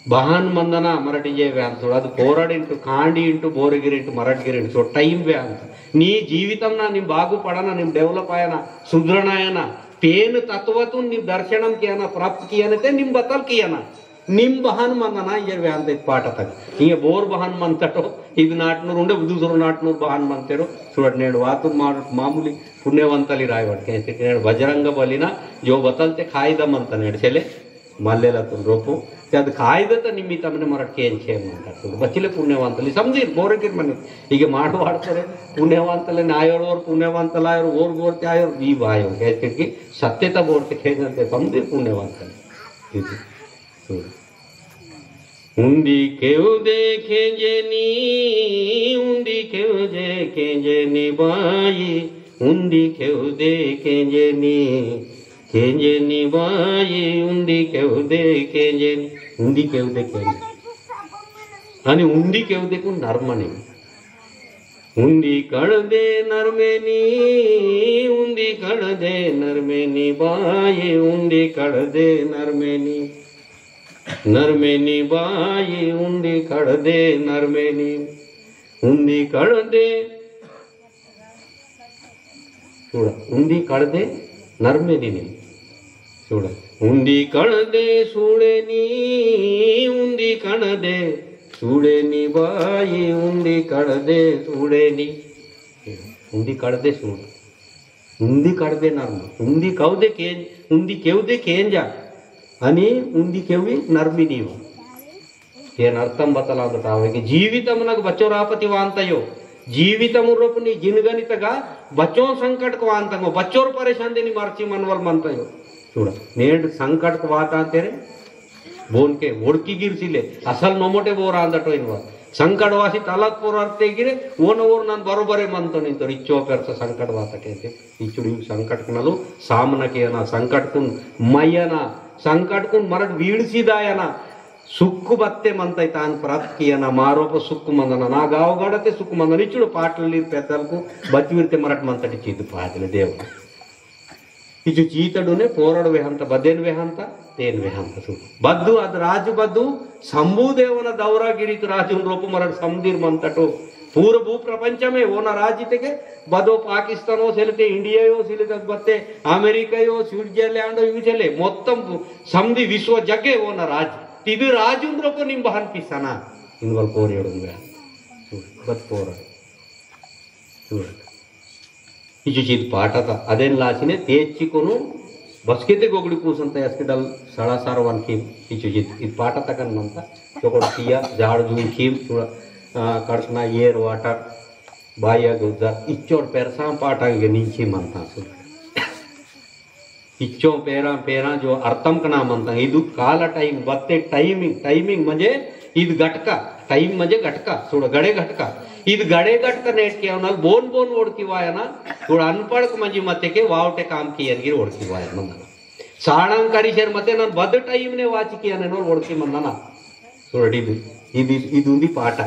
बहान मंदना मराठी जे वेहंत ಅದು ಕೋರಡ್ ಇಂಟು ಕಾಂಡಿ ಇಂಟು ಬೋರಗಿರಿ ಇಂಟು ಮರಾಠಗಿರಿ ಇಂಟು ಟೈಮ್ वेहंत नी जीवितम ना निम बागु पडना निम डेवलप आयना सुधरणायना पेन तत्वतून निम दर्शनम कियाना प्राप्त कियाना ते निम बतल कियाना निम बहान मंदना ये वेहंत पाठ तक हिंगे बोर बहान मंतटो इद नाटनूर उंडे दुसरो नाटनूर बहान मंतेरो చూడ నేడు వాతు మామూలి పుణ్యవంతలి రాయవట్ కేంతే నేడు బజరంగ బలినా जो बतलते खायदम ಅಂತ నేడు చెలే మల్లెలతో రోపు त्याद खायदत निमित्तमने मराठ केन छे म्हणतात बचिले पुण्यವಂತಲಿ समजीर बोरगिर मने ಹೀಗೆ ಮಾಡುವಾಡ್ತಾರೆ पुण्यವಂತಲೆ ನಾಯೋರ್ पुण्यವಂತಲಾಯರು ಓರ್ ಬೋರ್ತೆ ಆಯರು ಈ ಬಾಯೋ ಕೇತಿಗೆ ಸತ್ಯತ ಬೋರ್ತೆ ಕೇದಂತೆ समजीर पुण्यವಂತಲೆ ಇದು उंडी केव देखेंजे नी by Undi cave देखेंजे knee by उंडी केव देखेंजे आणि उंडी केव देखून नर्मने उंदी कळदे नरमेनी उंदी कळदे नरमेनी बाई उंदी कळदे नरमेनी नरमेनी बाई उंदी कळदे नरमेनी उंदी कळदे చూడ उंदी कळदे नरमेनी చూడ उंदी कळदे सूडेनी उंदी कळदे सूडेनी बाई उंदी कळदे सूडेनी उंदी कळदे सूड उंदी कळदे नर्म उंदी कवदे केंज उंदी केवदे केंजा अनि उंदी केवी नर्मिनीव ಏನ್ ಅರ್ಥಂ ಬತ್ತಲಾದ ಅವರಿಗೆ ಜೀವಿತಮನಗ ಬಚ್ಚೋರಾಪತಿ ವಾಂತಯೋ जीवितम रूपनी जिनगनितग बच्चों संकट को वांतंगो बच्चोर परेशान देनी मार्ची मनवल मनतयो చూడ నేడు సంకట్ को वाता तेरे बोन के ओडकी गिरसिले असल नोमोटे बोर आंदटो इनवा संकट वासी तलक पोर अर्थे गिरे ओन ओर नान बरोबरे मनतो निंतो इच्चो पेरस संकट वात केते इचुडी संकट कनलो सामना केना संकट कुन मयना संकट कुन मरड वीडसिदायना सुख बत्ते मनता तान प्राप्त किया ना मारोप सुख मंदन ना गाव गडते सुख मंदन इचुడు पाटली पेतलकु बच्चिविरते मरट मंतटी चीत पादले देव इचु चीतडुने पोरड वेहंत बदेन वेहंत तेन वेहंत सु बद्दु अद राजु बद्दु शंभु देवನ दौरागिरित राजुन रूप मरट समदीर मंतटो पूर्व भू प्रपंचमे ओन राजितेगे बदो पाकिस्तानो सेलते इंडियायो सेलते बत्ते अमेरिकायो स्विट्जरलैंड इविचले मोत्तम समदी विश्व जगे ओन राज तिदु राजुंद्रको निंबहन पिसना इनवल पोरेडुंगा बत पोर चूड इजु चीत पाटता अदेन लासिने तेच्चिकोनु बस्केते गोगडी ಕೂಸಂತ ಹಾಸ್ಪಿಟಲ್ ಸಳಸಾರ वन कीम इजु चीत इ पाटता कन्नंತ चोकोटिया झाड़ जून कीम कड़कना एयर वाटर बाया गुद्दा इच्चोर पेरसा पाटांगे नीचे मनता सु इच्चो पेरा पेरा जो अर्थम कना म्हणता इदु काल टाइम बत्ते टाइमिंग म्हणजे इद घटका टाइम म्हणजे घटका सोड गडे घटका इद गडे घटका नेट के ಅವನಲ್ಲಿ ಬೋನ್ ಬೋನ್ ಓಡ್ಕಿವಾಯನ सोड अनपढ़ म्हणजे मते के वावटे काम की यरगिर ಓಡ್ಕಿವಾಯ ಮಂದನ ಸಾಣಂಕಾರಿ ಶೇರ್ ಮತ್ತೆ ನಾನು ಬದ ಟೈಮ್ ನೆ ವಾಚಿಕಿ ಅನ್ನೋ ಓಡ್ಕಿ ಮಂದನ सोड इदुंदी पाठ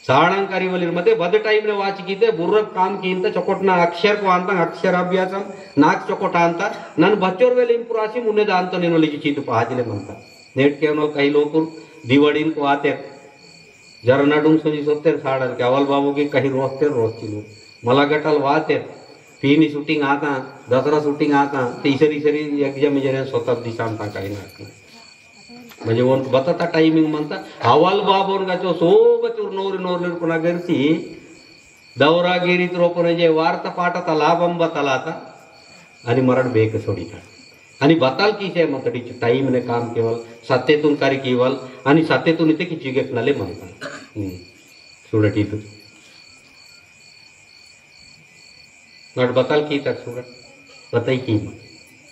साळंकारी वलीर मध्ये बद टाइम ने वाचिकीते बुर्र काम की इंत चकोटना अक्षर को अंत अक्षराभ्यासम नाक चकोटा अंत नन बच्चोर वेले इंपुरासी मुन्ने दांत नेनो लिखी चीत पाजले म्हणता नेट केवल काही लोक दिवाळीन को आते जरनाडून सजी सोते साडल के अवल बाबू की काही रोजते रोजची मला गटल वाते पीनी शूटिंग आता दसरा शूटिंग आता तीसरी सरी एक्झाम जरे स्वतः दिशांता काही ना म्हणजे वन बतता टाइमिंग म्हणता हवाल बाबोन गाचो सोबत नोरी नोरली पुन्हा गरसी दौरागिरीत रोपणे जे वार्ता पाठता लाभम बतलाता आणि मरण बेक सोडीता आणि बताल किसे म्हणता टाइम ने काम केवल सत्तेतून कार्य केवल आणि सत्तेतून इथे की चिगेट नले म्हणता सुडट इथं नट बताल की तक सुडट बताई की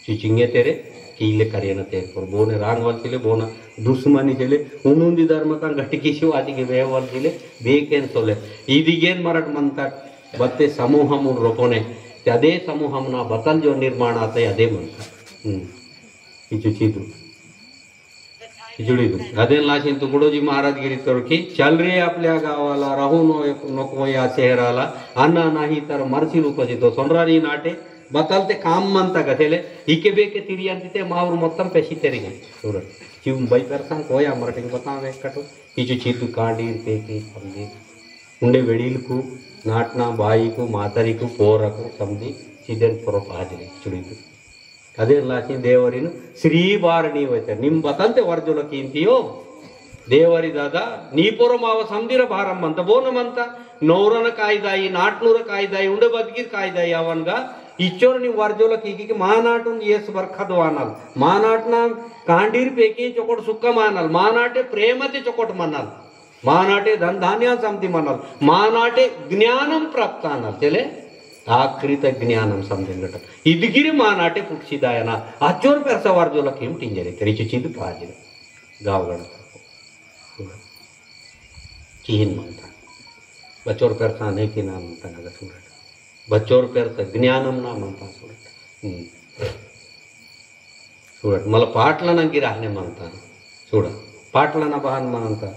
चिचिंगे तेरे कीले करेन ते पर बोने रांगवल तिले बोना दुश्मनी चले उनुंदी धर्म का घटकी शिवाजी वेवल तिले बेकेन सोले इदिगेन मराठ म्हणतात बत्ते समूह म्हणून रोपणे त्यादे समूहमना बतल जो निर्माण आता अदे म्हणतात इचु चीतु इजुडीदु अदेन लाशिन तुकडोजी महाराज गिरी तोडकी चल रे आपल्या गावाला राहू नको या शहराला अन्न नाही तर मरसी रूपजितो सोनरानी नाटे बतलते काम म्हणता गसेले इके बेके तिरियंतिते मावर मोत्तम पेशी तेरिगे చూడ చివు బై పెరసం కోయా మరటింగ్ బతావే కటు ఇచు చీతు కాండి పేకి సంది ఉండే వెడిలకు నాట్నా బాయికు మాతరికు పోరకు సంది ಚಿದೆನ್ ಪೊರಪ ಹಾಜರಿ ಚುಡಿದು ಅದೆಲ್ಲ ಹಾಕಿ ದೇವರಿನ ಶ್ರೀ ಬಾರ ನೀವೈತೆ ನಿಮ್ಮ ಬತಂತೆ ವರ್ಜುಲಕ್ಕೆ ಇಂತಿಯೋ ದೇವರಿ ದಾದ ನೀಪುರ ಮಾವ ಸಂದಿರ ಭಾರಂ ಅಂತ ಬೋನಮಂತ ನೌರನ ಕಾಯ್ದಾಯಿ ನಾಟ್ನೂರ ಕಾಯ್ದಾಯಿ ಉಂಡೆ ಬದ್ಗಿರ್ ಕಾಯ್ದಾಯಿ ಅವನ್ಗ इच्चोर नि वर्जोला की महानाटून येस बरखद वानाल महानाटना कांडीर पैकी चोकोट सुक्का मानाल महानाटे प्रेमते चोकोट मनाल महानाटे धन धान्या समती मनाल महानाटे ज्ञानम प्राप्त आनाल चले आकृत ज्ञानम समजेन गट इदगिरी महानाटे पुक्षिदायना अच्चोर पेरसा वर्जोला किम टिंजरे तरीची चिद पाजे गावगड किहिन म्हणता बचोर पेरसा नाही की नाम म्हणता नग सुरट बच्चोर पेरत ज्ञानम ना म्हणता सोडत सोडत मला पाटला ना गिराहने म्हणता सोड पाटला ना बहान म्हणता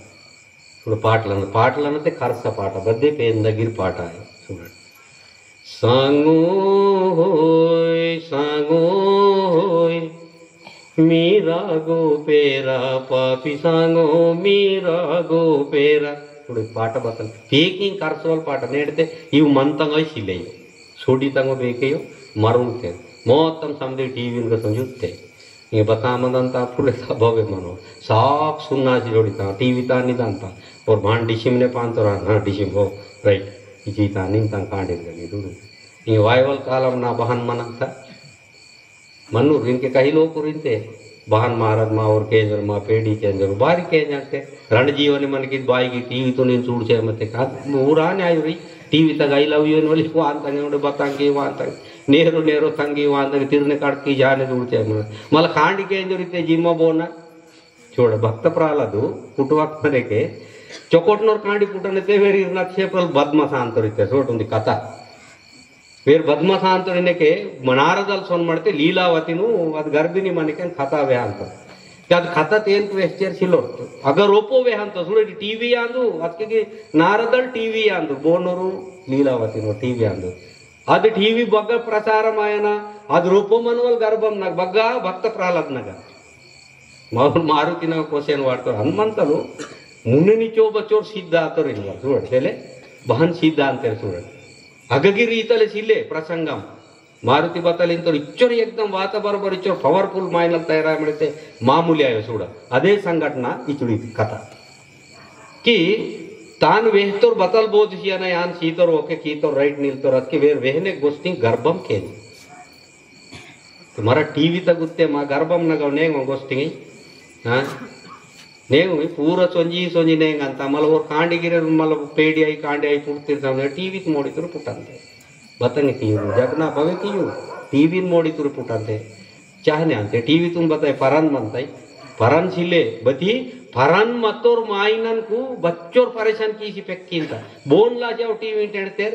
ఇప్పుడు పాటలు అంటే ఖర్చ పాట బద్దే పేరు దగ్గర పాట చూడండి. सांगोय मीरा गो पेरा पापी सांगो मीरा गो पेरा थोड़ी पाट बतल पेकिंग करसोल पाट नेडते इव मंतंग शिले छोड़ी तंग बेकेयो मरुते मोत्तम समदे टीवी का संजुते ये बतामंत पुरे भव्य मनो साफ सुन्ना जोड़ीता टीवी तानी दांता और भाण डिशिम ने पांतरा ना डिशिम हो राइट इजीता निंता कांडे गली दूर ये वायवल कालम ना बहन मनंता मन्नूर इनके कई लोग रिंते बहन महाराज माँ और केंजर माँ पेड़ी केंजर बारी केंजरते रणजीवन मन की बाई की टीवी तो नहीं चूड़ से मत का ऊराने आई रही टीवी तक आई लव यू वाली वान तंगे बतांगे वान तंग नेहरू नेहरू तंगी वान तंग तिरने काट की जाने चूड़ से मल खांडी केंजर इतने जिम्मा बोना छोड़ भक्त प्रालदु पुटवाक मरे के चौकोटनोर कांडी पुटने ते वेरी नक्षेपल बद्मशांतरिते सोटुंदी कथा वेर बद्मशांतरिनेके मनारदल सोन मडते लीलावतीनु अद गर्भिणी मनके खतावे ಅಂತ ಅದು ಖತತ್ ಏನು ಕ್ವೆಶ್ಚನ್ ಸಿಲೋ ಅಗರ್ ಒಪ್ಪೋವೆ ಅಂತ ಸುಳ್ಳಿ ಟಿವಿ ಅಂದು ಅದಕ್ಕೆ ನಾರದಲ್ ಟಿವಿ ಅಂದು ಬೋನರು ಲೀಲಾವತಿನು ಟಿವಿ ಅಂದು ಅದು ಟಿವಿ ಬಗ್ಗ ಪ್ರಚಾರಮಾಯನ ಅದು ರೂಪಮನವಲ್ ಗರ್ಭಂ ನಗ ಬಗ್ಗ ಭಕ್ತ ಪ್ರಹ್ಲಾದ್ ನಗ ಮಾರುತಿನ ಕ್ವೆಶ್ಚನ್ ವಾಡ್ತಾರೆ ಹನುಮಂತನು ಮುನ್ನಿಚೋ ಬಚ್ಚೋರ್ ಸಿದ್ಧ ಆತರು ಇಲ್ಲ ಸುಳ್ಳಿ ಬಹನ್ ಸಿದ್ಧ ಅಂತಾರೆ ಸುಳ್ಳಿ अगगिरी इतले सिले प्रसंगम मारुति बतलिन तो इच्चोर एकदम वात बरोबर इच्चोर पवर्फुल माइनल तयार मिळते मामूली आहे सोड अदे संघटना इचुडी कथा की तान वेहतोर बतल बोधशी आणि यान सीतोर ओके कीतोर राइट निलतोर ಅದಕ್ಕೆ वेर वेहने गोष्टी गर्भम केली तुम्हारा टीवी तगुत्ते मा गर्भम नगवने गोष्टी हां नेंग पूरा सोंजी सोंजी नेंग अंत मल और कांडिगिरे मल पेड़ी आई कांडे आई पुट्तिर्तावे टीवी मोडितुरु पुटंते बतंगे टीवी जगना भवे कियु टीवी मोडितुरु पुटंते चाहने अंते टीवी तुम बताए परन मनताई परन सिले बती परन मतोर माइनन को बच्चोर परेशान कीसी पेक्किंता बोन ला जाओ टीवी इंटरनेट